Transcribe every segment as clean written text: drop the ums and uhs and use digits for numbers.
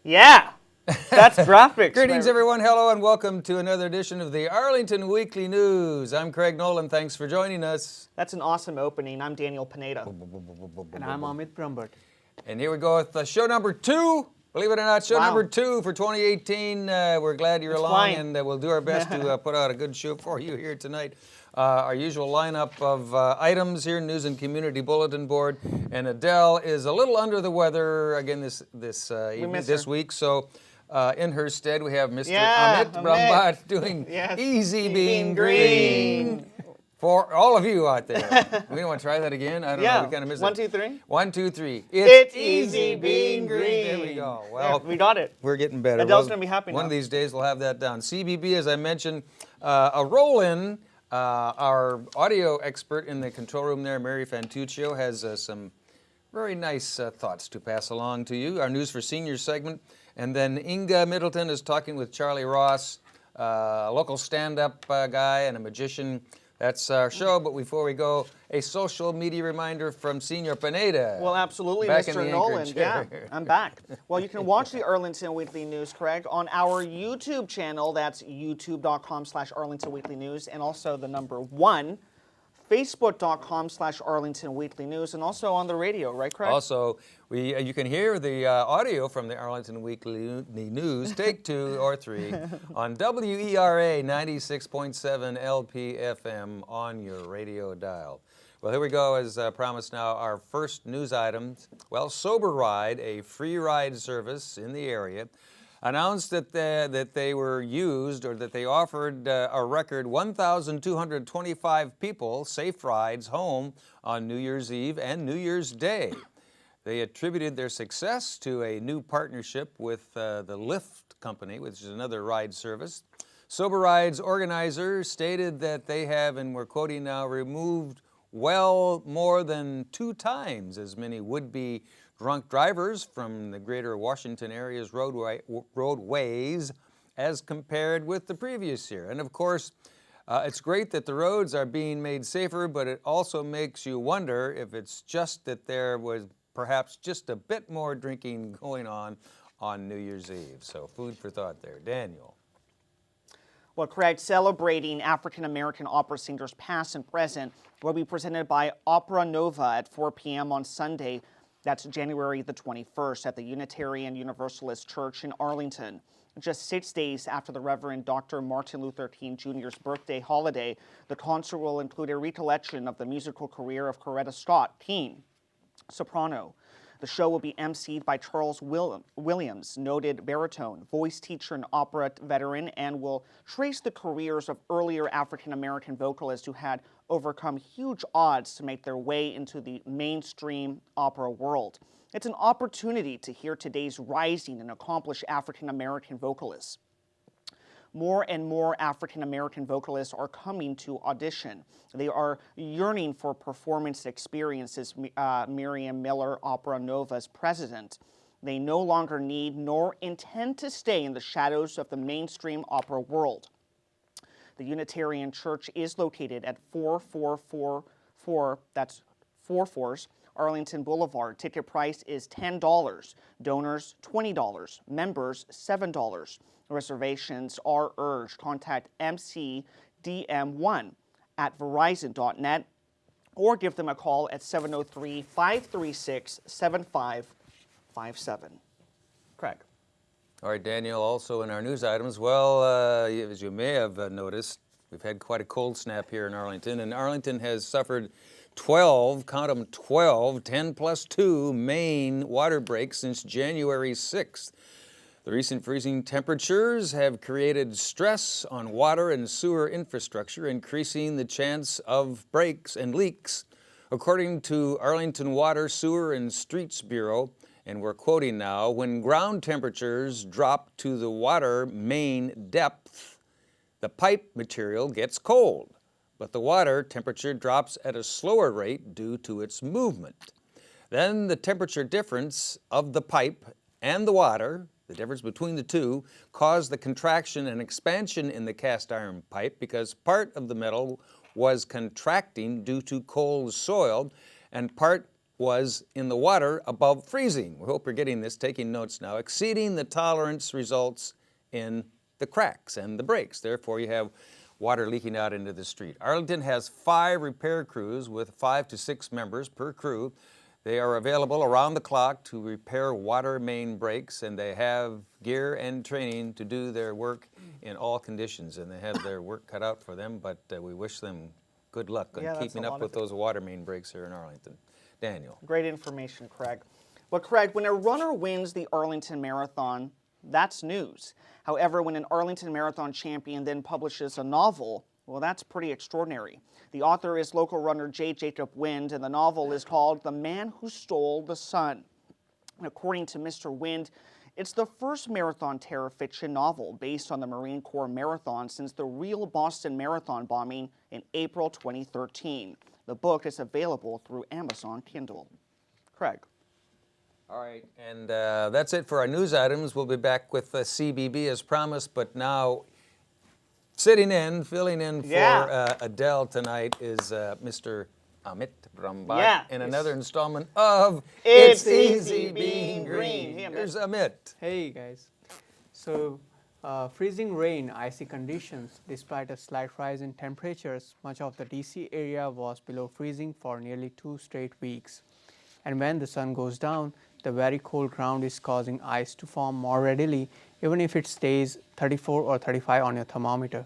Yeah, that's graphics. Greetings, everyone. Hello, and welcome to another edition of the Arlington Weekly News. I'm Craig Nolan. Thanks for joining us. That's an awesome opening. I'm Daniel Pineda. And I'm Amit Brumbert. And here we go with show number 2. Believe it or not, show Wow. number 2 for 2018. We're glad you're along, flying. and we'll do our best to put out a good show for you here tonight. Our usual lineup of items here, News and Community Bulletin Board. And Adele is a little under the weather again this week. So in her stead, we have Mr. Amit Brumbert doing Easy Being Green. For all of you out there. We don't want to try that again? I don't know. We kind of missed it. 1, 2, 3. 1, 2, 3. It's easy being green. There we go. Well, we got it. We're getting better. Adele's going to be happy now. One of these days we'll have that down. CBB, as I mentioned, a roll-in. Our audio expert in the control room there, Mary Fantuccio, has some very nice thoughts to pass along to you. Our News for Seniors segment. And then Inga Middleton is talking with Charlie Ross, a local stand-up guy and a magician. That's our show, but before we go, a social media reminder from Senior Pineda. Well, absolutely, back in Mr. the Nolan. anchor Yeah, chair. I'm back. Well, you can watch the Arlington Weekly News, Craig, on our YouTube channel. That's youtube.com/Arlington Weekly News, and also the number 1, facebook.com/Arlington Weekly News, and also on the radio, right, Craig? Also, you can hear the audio from the Arlington Weekly News, take 2 or 3, on WERA 96.7 LPFM on your radio dial. Well, here we go, as promised now, our first news item. Well, Sober Ride, a free ride service in the area, announced that they were used, or that they offered a record 1,225 people safe rides home on New Year's Eve and New Year's Day. They attributed their success to a new partnership with the Lyft company, which is another ride service. Sober Ride's organizer stated that they have, and we're quoting now, removed well more than 2 times as many would-be drunk drivers from the greater Washington area's roadways as compared with the previous year. And of course, it's great that the roads are being made safer, but it also makes you wonder if it's just that there was perhaps just a bit more drinking going on New Year's Eve. So food for thought there. Daniel. Well, Craig, celebrating African-American opera singers past and present will be presented by Opera Nova at 4 p.m. on Sunday. That's January the 21st at the Unitarian Universalist Church in Arlington. Just 6 days after the Reverend Dr. Martin Luther King Jr.'s birthday holiday, the concert will include a recollection of the musical career of Coretta Scott King, soprano. The show will be emceed by Charles Williams, noted baritone, voice teacher and opera veteran, and will trace the careers of earlier African-American vocalists who had overcome huge odds to make their way into the mainstream opera world. It's an opportunity to hear today's rising and accomplished African-American vocalists. More and more African-American vocalists are coming to audition. They are yearning for performance experiences, Miriam Miller, Opera Nova's president. They no longer need nor intend to stay in the shadows of the mainstream opera world. The Unitarian Church is located at 4444, that's 44s, Arlington Boulevard. Ticket price is $10. Donors, $20. Members, $7. Reservations are urged. Contact MCDM1 at verizon.net or give them a call at 703-536-7557. Craig. All right, Daniel, also in our news items, well, as you may have noticed, we've had quite a cold snap here in Arlington, and Arlington has suffered 12, count them 12, 10 plus 2 main water breaks since January 6th. The recent freezing temperatures have created stress on water and sewer infrastructure, increasing the chance of breaks and leaks. According to Arlington Water, Sewer and Streets Bureau, and we're quoting now, when ground temperatures drop to the water main depth, the pipe material gets cold, but the water temperature drops at a slower rate due to its movement. Then the temperature difference of the pipe and the water, the difference between the two, caused the contraction and expansion in the cast iron pipe because part of the metal was contracting due to cold soil and part was in the water above freezing. We hope you're getting this, taking notes now. Exceeding the tolerance results in the cracks and the breaks. Therefore, you have water leaking out into the street. Arlington has 5 repair crews with 5 to 6 members per crew. They are available around the clock to repair water main breaks, and they have gear and training to do their work in all conditions, and they have their work cut out for them, but we wish them good luck on keeping up with those water main breaks here in Arlington. Daniel. Great information, Craig. Well, Craig, when a runner wins the Arlington Marathon, that's news. However, when an Arlington Marathon champion then publishes a novel, well, that's pretty extraordinary. The author is local runner J. Jacob Wind, and the novel is called The Man Who Stole the Sun. And according to Mr. Wind, it's the first marathon terror fiction novel based on the Marine Corps marathon since the real Boston Marathon bombing in April 2013. The book is available through Amazon Kindle. Craig. All right, and that's it for our news items. We'll be back with CBB as promised, but now filling in for Adele tonight is Mr. Amit in another installment of It's Easy Being Green. Here's Amit. Hey guys. So, freezing rain, icy conditions. Despite a slight rise in temperatures, much of the DC area was below freezing for nearly 2 straight weeks. And when the sun goes down, the very cold ground is causing ice to form more readily, even if it stays 34 or 35 on your thermometer.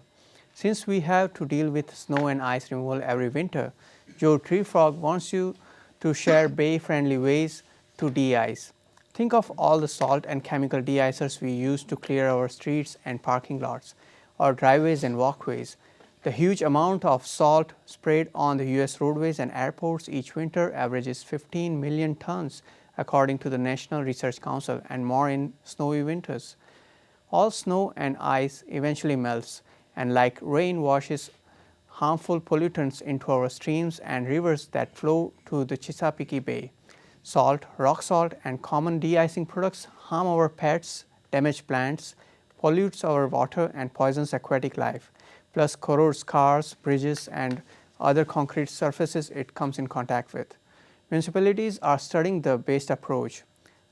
Since we have to deal with snow and ice removal every winter, Joe Tree Frog wants you to share bay-friendly ways to de-ice. Think of all the salt and chemical de-icers we use to clear our streets and parking lots, our driveways and walkways. The huge amount of salt sprayed on the U.S. roadways and airports each winter averages 15 million tons, according to the National Research Council, and more in snowy winters. All snow and ice eventually melts, and like rain washes harmful pollutants into our streams and rivers that flow to the Chesapeake Bay. Salt, rock salt, and common de-icing products harm our pets, damage plants, pollutes our water, and poisons aquatic life, plus corrodes cars, bridges, and other concrete surfaces it comes in contact with. Municipalities are studying the based approach.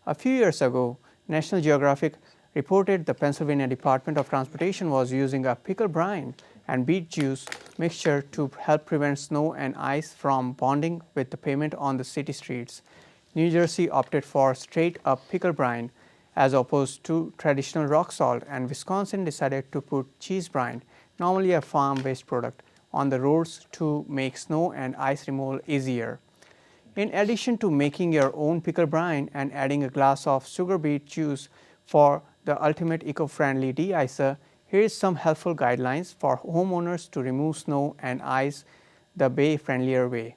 A few years ago, National Geographic reported the Pennsylvania Department of Transportation was using a pickle brine and beet juice mixture to help prevent snow and ice from bonding with the pavement on the city streets. New Jersey opted for straight-up pickle brine as opposed to traditional rock salt, and Wisconsin decided to put cheese brine, normally a farm-based product, on the roads to make snow and ice removal easier. In addition to making your own pickle brine and adding a glass of sugar beet juice for the ultimate eco-friendly de-icer, here is some helpful guidelines for homeowners to remove snow and ice the bay-friendlier way.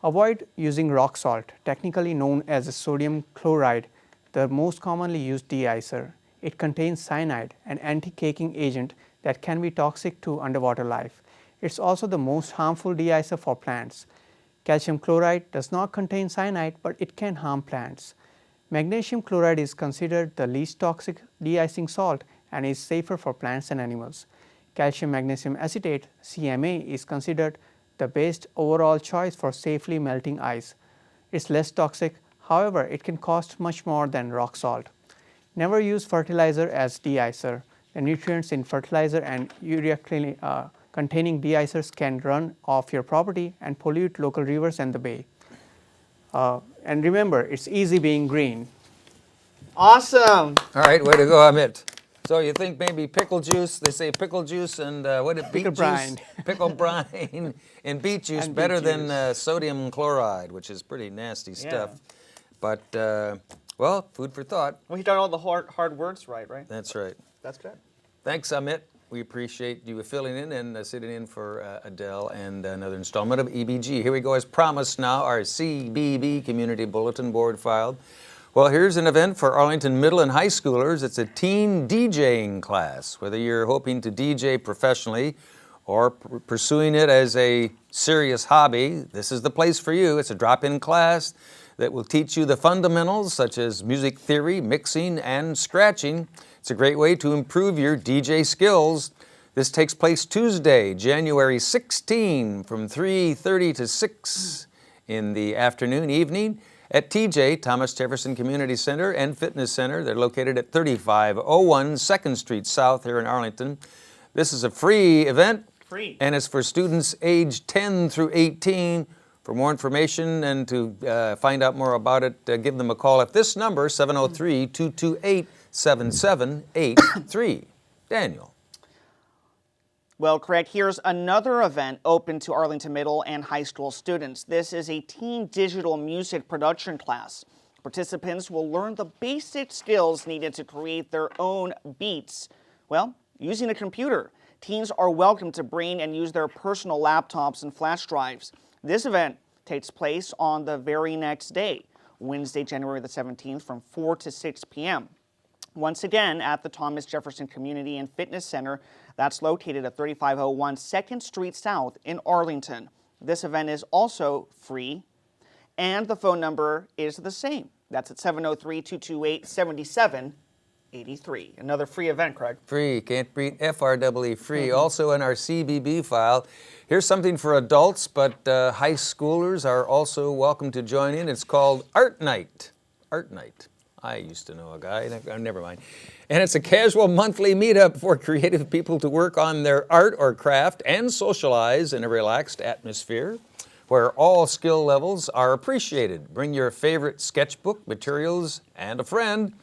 Avoid using rock salt, technically known as sodium chloride, the most commonly used de-icer. It contains cyanide, an anti-caking agent that can be toxic to underwater life. It's also the most harmful de-icer for plants. Calcium chloride does not contain cyanide, but it can harm plants. Magnesium chloride is considered the least toxic de-icing salt and is safer for plants and animals. Calcium magnesium acetate, CMA, is considered the best overall choice for safely melting ice. It's less toxic, however, it can cost much more than rock salt. Never use fertilizer as de-icer. The nutrients in fertilizer and urea containing de-icers can run off your property and pollute local rivers and the bay. And remember, it's easy being green. Awesome. All right, way to go, Amit. So you think maybe pickle juice, they say pickle juice and beet Pickle brine. juice? Pickle brine and beet juice And better beet than sodium chloride, which is pretty nasty stuff. But, well, food for thought. Well, he got all the hard words right? That's right. That's good. Thanks, Amit. We appreciate you filling in and sitting in for Adele and another installment of EBG. Here we go, as promised now, our CBB Community Bulletin Board filed. Well, here's an event for Arlington middle and high schoolers. It's a teen DJing class. Whether you're hoping to DJ professionally or pursuing it as a serious hobby, this is the place for you. It's a drop-in class that will teach you the fundamentals such as music theory, mixing, and scratching. It's a great way to improve your DJ skills. This takes place Tuesday, January 16 from 3:30 to 6 in the afternoon, evening at TJ, Thomas Jefferson Community Center and Fitness Center. They're located at 3501 2nd Street South here in Arlington. This is a free event. Free. And it's for students aged 10 through 18. For more information and to find out more about it, give them a call at this number, 703-228-7783. Daniel. Well, Craig, here's another event open to Arlington Middle and High School students. This is a teen digital music production class. Participants will learn the basic skills needed to create their own beats, well, using a computer. Teens are welcome to bring and use their personal laptops and flash drives. This event takes place on the very next day, Wednesday, January the 17th, from 4 to 6 p.m. Once again, at the Thomas Jefferson Community and Fitness Center, that's located at 3501 2nd Street South in Arlington. This event is also free, and the phone number is the same. That's at 703-228-7783. Another free event, Craig. Free, can't beat FREE, free. Also in our CBB file, here's something for adults, but high schoolers are also welcome to join in. It's called Art Night. Art Night. I used to know a guy, never mind. And it's a casual monthly meetup for creative people to work on their art or craft and socialize in a relaxed atmosphere where all skill levels are appreciated. Bring your favorite sketchbook, materials, and a friend.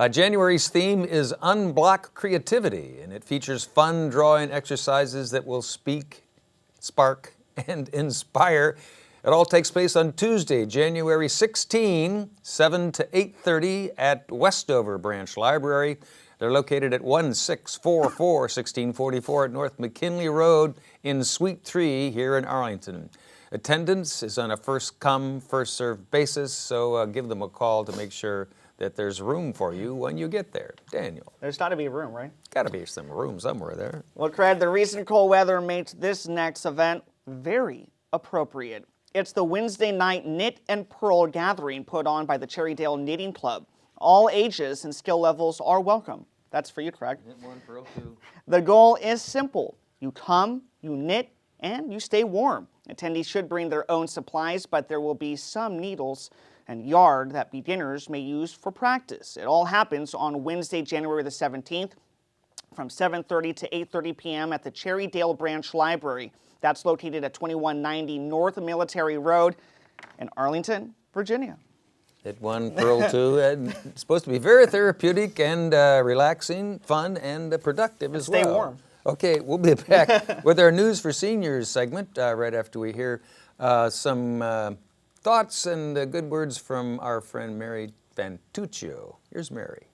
January's theme is Unblock Creativity, and it features fun drawing exercises that will spark, and inspire. It all takes place on Tuesday, January 16, 7 to 8:30 at Westover Branch Library. They're located at 1644 1644 at North McKinley Road in Suite 3 here in Arlington. Attendance is on a first-come, first-served basis, so give them a call to make sure that there's room for you when you get there. Daniel. There's got to be room, right? Got to be some room somewhere there. Well, Craig, the recent cold weather makes this next event very appropriate. It's the Wednesday night Knit and Purl gathering put on by the Cherrydale Knitting Club. All ages and skill levels are welcome. That's for you, Craig. Knit one, purl two. The goal is simple. You come, you knit, and you stay warm. Attendees should bring their own supplies, but there will be some needles and yarn that beginners may use for practice. It all happens on Wednesday, January the 17th from 7:30 to 8:30 p.m. at the Cherrydale Branch Library. That's located at 2190 North Military Road in Arlington, Virginia. Knit one, purl two, and it's supposed to be very therapeutic and relaxing, fun, and productive as well. Stay warm. Okay, we'll be back with our News for Seniors segment right after we hear some thoughts and good words from our friend Mary Fantuccio. Here's Mary.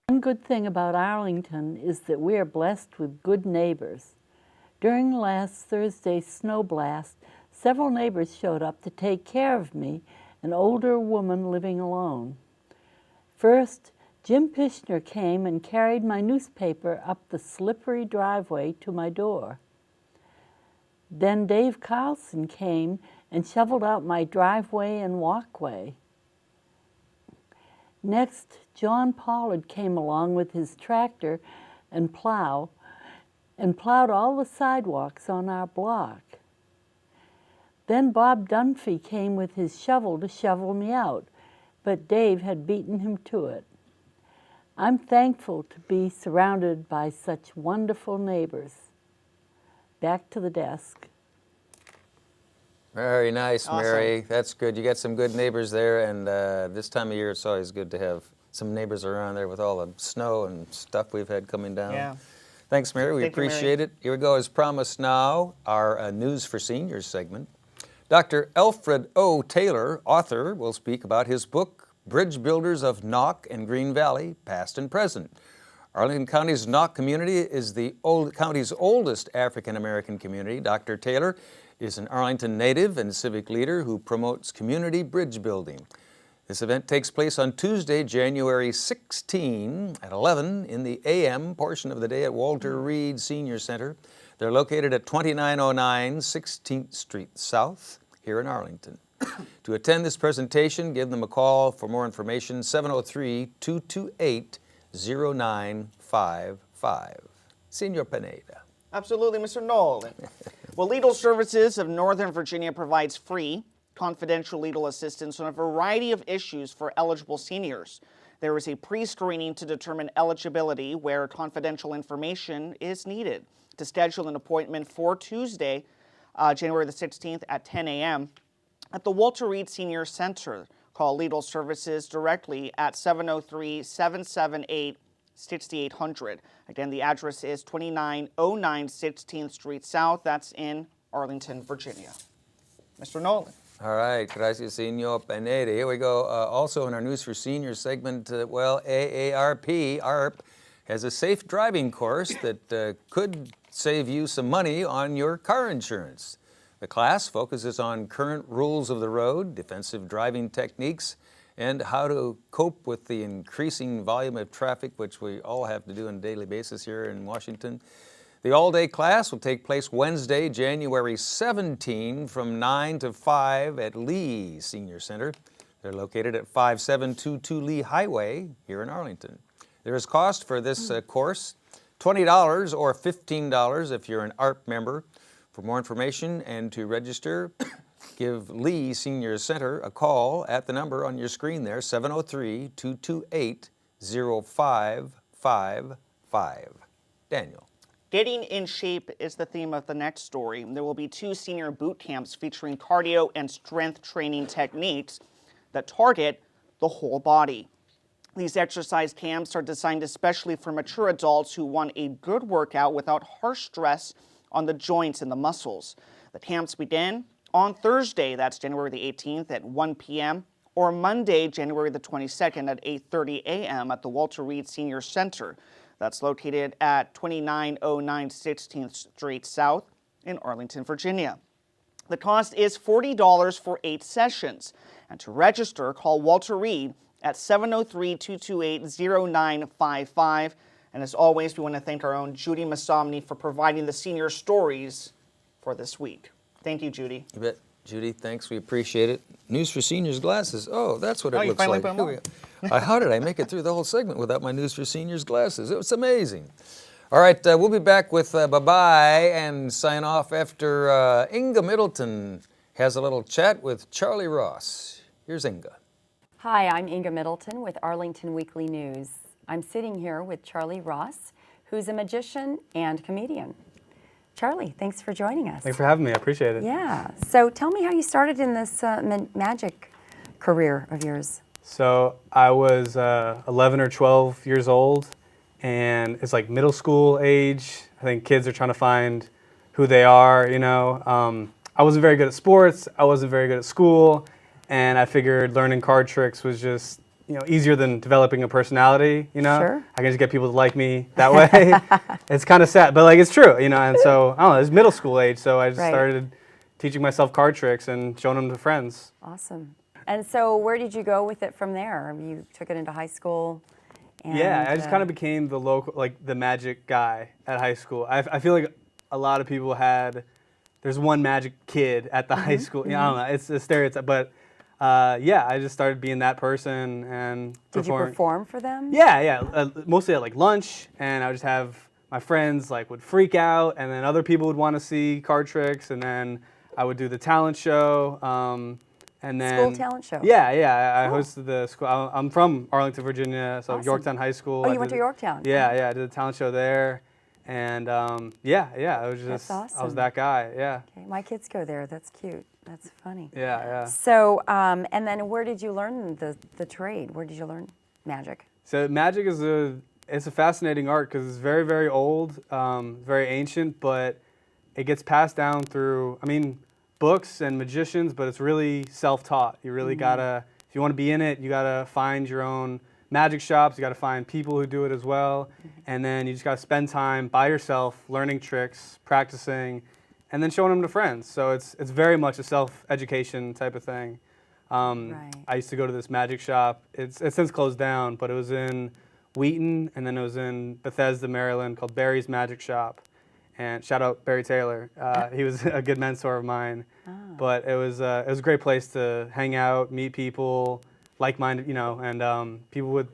One good thing about Arlington is that we are blessed with good neighbors. During last Thursday's snow blast, several neighbors showed up to take care of me, an older woman living alone. First, Jim Pishner came and carried my newspaper up the slippery driveway to my door. Then Dave Carlson came and shoveled out my driveway and walkway. Next, John Pollard came along with his tractor and plow and plowed all the sidewalks on our block. Then Bob Dunphy came with his shovel to shovel me out, but Dave had beaten him to it. I'm thankful to be surrounded by such wonderful neighbors. Back to the desk. Very nice, Awesome. Mary. That's good. You got some good neighbors there, and this time of year it's always good to have some neighbors around there with all the snow and stuff we've had coming down. Yeah. Thanks, Mary. We Thank you, Mary. appreciate it. Here we go. As promised now, our News for Seniors segment. Dr. Alfred O. Taylor, author, will speak about his book, Bridge Builders of Knock and Green Valley, Past and Present. Arlington County's Knock community is the county's oldest African-American community. Dr. Taylor is an Arlington native and civic leader who promotes community bridge building. This event takes place on Tuesday, January 16 at 11 in the AM portion of the day at Walter Reed Senior Center. They're located at 2909 16th Street South here in Arlington. To attend this presentation, give them a call for more information, 703-228-0955. Senor Pineda. Absolutely, Mr. Nolan. Well, Legal Services of Northern Virginia provides free, confidential legal assistance on a variety of issues for eligible seniors. There is a pre-screening to determine eligibility where confidential information is needed. To schedule an appointment for Tuesday, January the 16th at 10 a.m. at the Walter Reed Senior Center. Call legal services directly at 703-778-6800. Again, the address is 2909 16th Street South. That's in Arlington, Virginia. Mr. Nolan. All right, gracias, Señor Pineda. Here we go. Also in our News for Seniors segment, AARP has a safe driving course that could save you some money on your car insurance. The class focuses on current rules of the road, defensive driving techniques, and how to cope with the increasing volume of traffic, which we all have to do on a daily basis here in Washington. The all-day class will take place Wednesday, January 17 from 9 to 5 at Lee Senior Center. They're located at 5722 Lee Highway here in Arlington. There is cost for this course, $20 or $15 if you're an ARP member. For more information and to register, give Lee Senior Center a call at the number on your screen there, 703-228-0555. Daniel. Getting in shape is the theme of the next story. There will be 2 senior boot camps featuring cardio and strength training techniques that target the whole body. These exercise camps are designed especially for mature adults who want a good workout without harsh stress on the joints and the muscles. The camps begin on Thursday, that's January the 18th at 1 p.m., or Monday, January the 22nd at 8:30 a.m. at the Walter Reed Senior Center. That's located at 2909 16th Street South in Arlington, Virginia. The cost is $40 for 8 sessions. And to register, call Walter Reed at 703-228-0955. And as always, we want to thank our own Judy Masomny for providing the senior stories for this week. Thank you, Judy. You bet. Judy, thanks. We appreciate it. News for Seniors glasses. Oh, that's what it Oh, you looks finally like. put 'em on. How did I make it through the whole segment without my News for Seniors glasses? It was amazing. All right, we'll be back with bye-bye and sign off after Inga Middleton has a little chat with Charlie Ross. Here's Inga. Hi, I'm Inga Middleton with Arlington Weekly News. I'm sitting here with Charlie Ross, who's a magician and comedian. Charlie, thanks for joining us. Thanks for having me. I appreciate it. Yeah. So tell me how you started in this magic career of yours. So I was 11 or 12 years old, and it's like middle school age. I think kids are trying to find who they are, you know. I wasn't very good at sports. I wasn't very good at school, and I figured learning card tricks was just, you know, easier than developing a personality, you know. Sure. I can just get people to like me that way. It's kind of sad, but like it's true, you know. And so I don't know, it's middle school age, so I just Right. started teaching myself card tricks and showing them to friends. Awesome. And so where did you go with it from there? You took it into high school? And, Yeah, I just kind of became the local, like the magic guy at high school. I feel like a lot of people there's one magic kid at the high school. I don't know, it's a stereotype, but yeah, I just started being that person and Did you perform for them? Yeah, mostly at like lunch, and I would just have my friends like would freak out, and then other people would want to see card tricks, and then I would do the talent show. And then School talent show? Yeah, I Cool. hosted the school. I'm from Arlington, Virginia, so Awesome. Yorktown High School. Oh, I you went did to Yorktown? Yeah, I did a talent show there, and yeah, I was just That's I was awesome. that guy. Yeah, Okay, my kids go there. That's cute. That's funny. yeah. So, and then where did you learn the trade? Where did you learn magic? So magic is it's a fascinating art because it's very, very old, very ancient, but it gets passed down through, I mean, books and magicians, but it's really self-taught. You really gotta, if you want to be in it, you gotta find your own magic shops. You gotta find people who do it as well, and then you just gotta spend time by yourself, learning tricks, practicing, and then showing them to friends. So it's very much a self-education type of thing. Right. I used to go to this magic shop. It's since closed down, but it was in Wheaton, and then it was in Bethesda, Maryland, called Barry's Magic Shop. And shout out Barry Taylor. He was a good mentor of mine. But it was a great place to hang out, meet people, like-minded, you know, and people would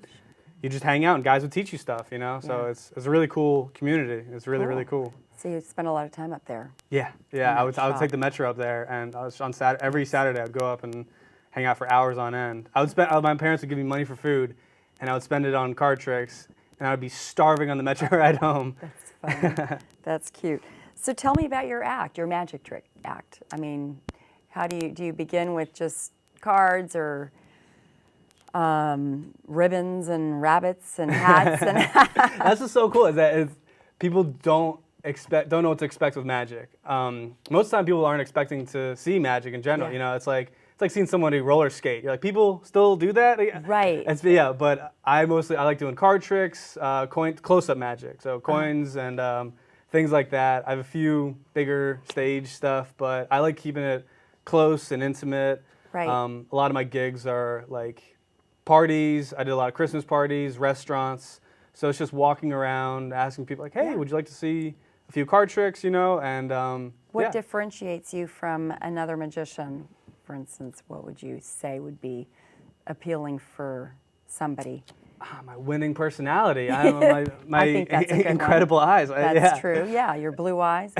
you just hang out and guys would teach you stuff, you know. So Yeah. it's a really cool community. It's really cool. So you spend a lot of time up there. Yeah, In yeah. that I would take shop. the metro up there, and I was on every Saturday I'd go up and hang out for hours on end. I would spend. My parents would give me money for food, and I would spend it on card tricks, and I would be starving on the metro ride home. That's fun. That's cute. So tell me about your act, your magic trick act. I mean, how do you begin with just cards or ribbons and rabbits and hats? And That's what's so cool is that people don't know what to expect with magic. Most of the time, people aren't expecting to see magic in general. Yeah. You know, it's like seeing somebody roller skate. You're like, people still do that? Right. Yeah, but I like doing card tricks, close-up magic, so coins and things like that. I have a few bigger stage stuff, but I like keeping it close and intimate. Right. A lot of my gigs are like parties. I did a lot of Christmas parties, restaurants. So it's just walking around, asking people like, hey, would you like to see a few card tricks, you know? And what yeah. differentiates you from another magician? For instance, what would you say would be appealing for somebody? My winning personality. I don't know, my I think that's a good incredible eyes. That's yeah. true. Yeah, your blue eyes.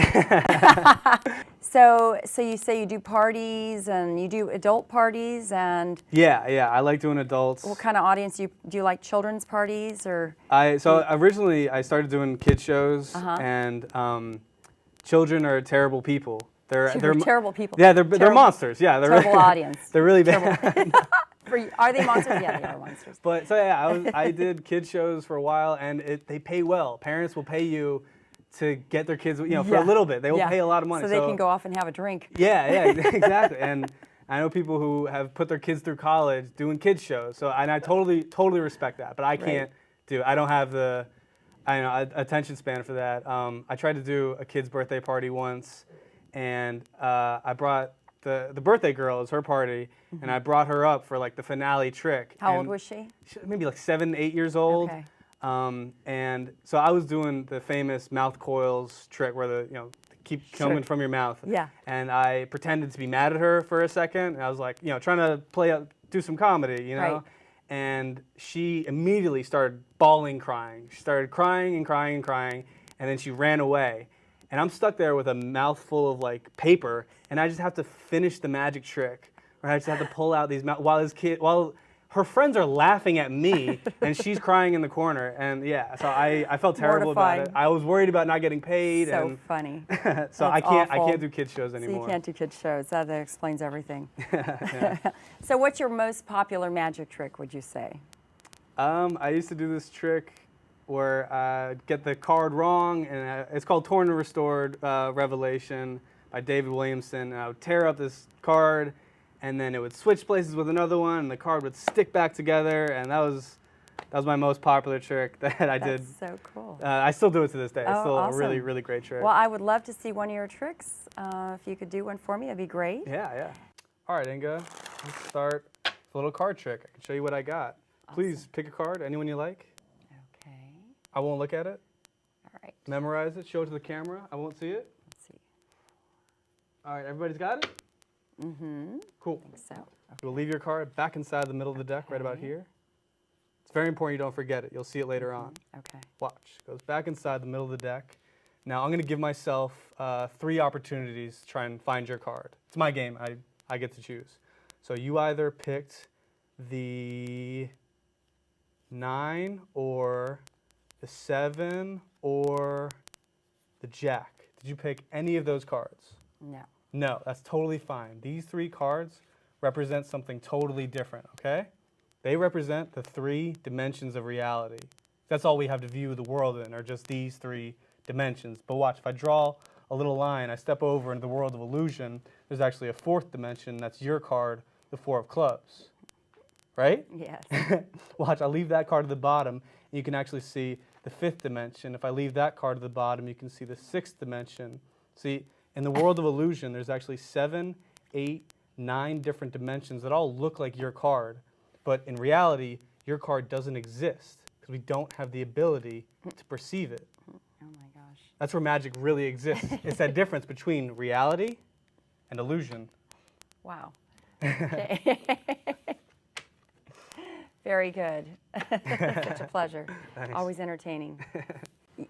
So you say you do parties and you do adult parties, and Yeah. I like doing adults. what kind of audience do you like? Children's parties or? So originally I started doing kid shows, Uh-huh. and children are terrible people. They're terrible people. Yeah, they're Terrible- monsters. Yeah, they're terrible audience. They're really bad. Are they monsters? Yeah, they are monsters. But so yeah, I did kid shows for a while, and they pay well. Parents will pay you to get their kids, you know, for Yeah. a little bit. They will Yeah. pay a lot of money. So they can go off and have a drink. Yeah, exactly. And I know people who have put their kids through college doing kids shows. So and I totally respect that. But I can't do. I don't have the attention span for that. I tried to do a kid's birthday party once, and I brought the birthday girl as her party, and I brought her up for like the finale trick. How old And was she? maybe like 7, 8 years old. Okay. And so I was doing the famous mouth coils trick where they keep coming from your mouth. Yeah. And I pretended to be mad at her for a second. And I was like, trying to do some comedy, you know. Right. And she immediately started bawling, crying. She started crying and crying and crying, and then she ran away. And I'm stuck there with a mouthful of like paper, and I just have to finish the magic trick, or I just have to pull out these while her friends are laughing at me, and she's crying in the corner. And yeah, so I felt terrible about it. Mortifying. I was worried about not getting paid, So and funny. so I That's awful. can't do kids shows So anymore. you can't do kids shows. That explains everything. So what's your most popular magic trick, would you say? I used to do this trick where I'd get the card wrong, and it's called Torn and Restored Revelation by David Williamson. And I would tear up this card, and then it would switch places with another one, and the card would stick back together, and that was my most popular trick that I did. That's so cool. I still do it to this day. It's Oh, still a awesome. really, really great trick. Well, I would love to see one of your tricks. If you could do one for me, that'd be great. Yeah. All right, Inga, let's start with a little card trick. I can show you what I got. Please pick a card, anyone you like. Okay. I won't look at it. All right. Memorize it, show it to the camera. I won't see it. Let's see. All right, everybody's got it? Mm-hmm. Cool. So. You'll leave your card back inside the middle of the deck, right about here. It's very important you don't forget it. You'll see it later on. Okay. Watch. Goes back inside the middle of the deck. Now I'm going to give myself 3 opportunities to try and find your card. It's my game. I get to choose. So you either picked the 9 or the 7 or the Jack. Did you pick any of those cards? No. No, that's totally fine. These 3 cards represent something totally different, okay? They represent the 3 dimensions of reality. That's all we have to view the world in, are just these 3 dimensions. But watch, if I draw a little line, I step over into the world of illusion, there's actually a 4th dimension, that's your card, the 4 of clubs. Right? Yes. Watch, I'll leave that card at the bottom, and you can actually see the 5th dimension. If I leave that card at the bottom, you can see the 6th dimension. See, in the world of illusion, there's actually 7, 8, 9 different dimensions that all look like your card. But in reality, your card doesn't exist because we don't have the ability to perceive it. Oh my gosh. That's where magic really exists. It's that difference between reality and illusion. Wow. Okay. Very good. Such a pleasure. Thanks. Always entertaining.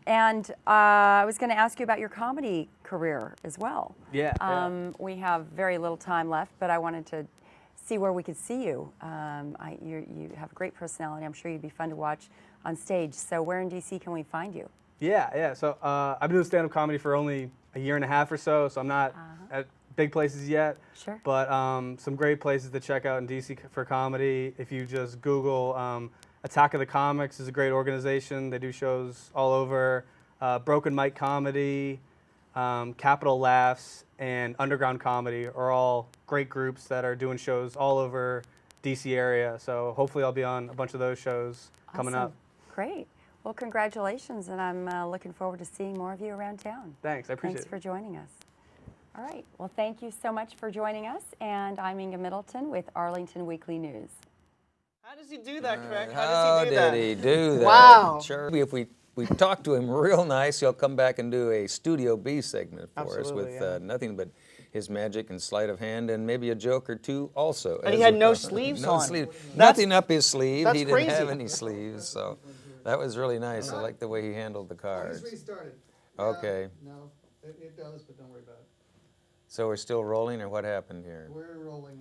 And I was going to ask you about your comedy career as well. Yeah. We have very little time left, but I wanted to see where we could see you. You have a great personality. I'm sure you'd be fun to watch on stage. So where in DC can we find you? Yeah. So I've been doing stand-up comedy for only a year and a half or so I'm not at big places yet. Sure. But some great places to check out in DC for comedy. If you just Google Attack of the Comics is a great organization. They do shows all over. Broken Mic Comedy, Capital Laughs, and Underground Comedy are all great groups that are doing shows all over DC area. So hopefully I'll be on a bunch of those shows coming up. Great. Well, congratulations, and I'm looking forward to seeing more of you around town. Thanks, I appreciate Thanks it. for joining us. All right. Well, thank you so much for joining us, and I'm Inga Middleton with Arlington Weekly News. How does he do that, Craig? How does he do that? did he do that? Wow. Charlie, if we talk to him real nice, he'll come back and do a Studio B segment for us Absolutely, with yeah. nothing but his magic and sleight of hand and maybe a joke or two also. And he as had we- no sleeves no on. sleeve- That's- nothing up his sleeve. that's He didn't have crazy. any sleeves, so that was really nice. I like the way he handled the I cards. just restarted. Okay. No, it does, but don't worry about it. So we're still rolling, or what happened here? We're rolling.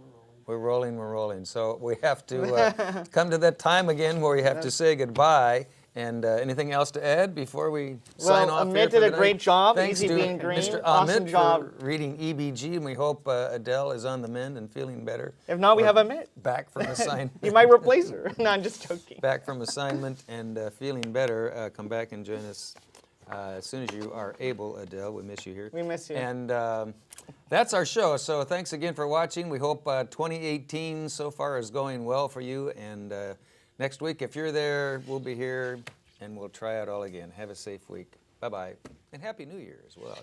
We're rolling. So we have to come to that time again where we have to say goodbye. And anything else to add before we sign off? Amit here for did a the night? great job, Thanks Easy to Being Green. Mr. Awesome Amit job. for reading EBG, and we hope Adele is on the mend and feeling better. If not, we have Amit. Back from assignment. You might replace her. No, I'm just joking. Back from assignment and feeling better. Come back and join us as soon as you are able, Adele. We miss you here. We miss you. And that's our show. So thanks again for watching. We hope 2018 so far is going well for you. And next week, if you're there, we'll be here and we'll try it all again. Have a safe week. Bye-bye. And Happy New Year as well.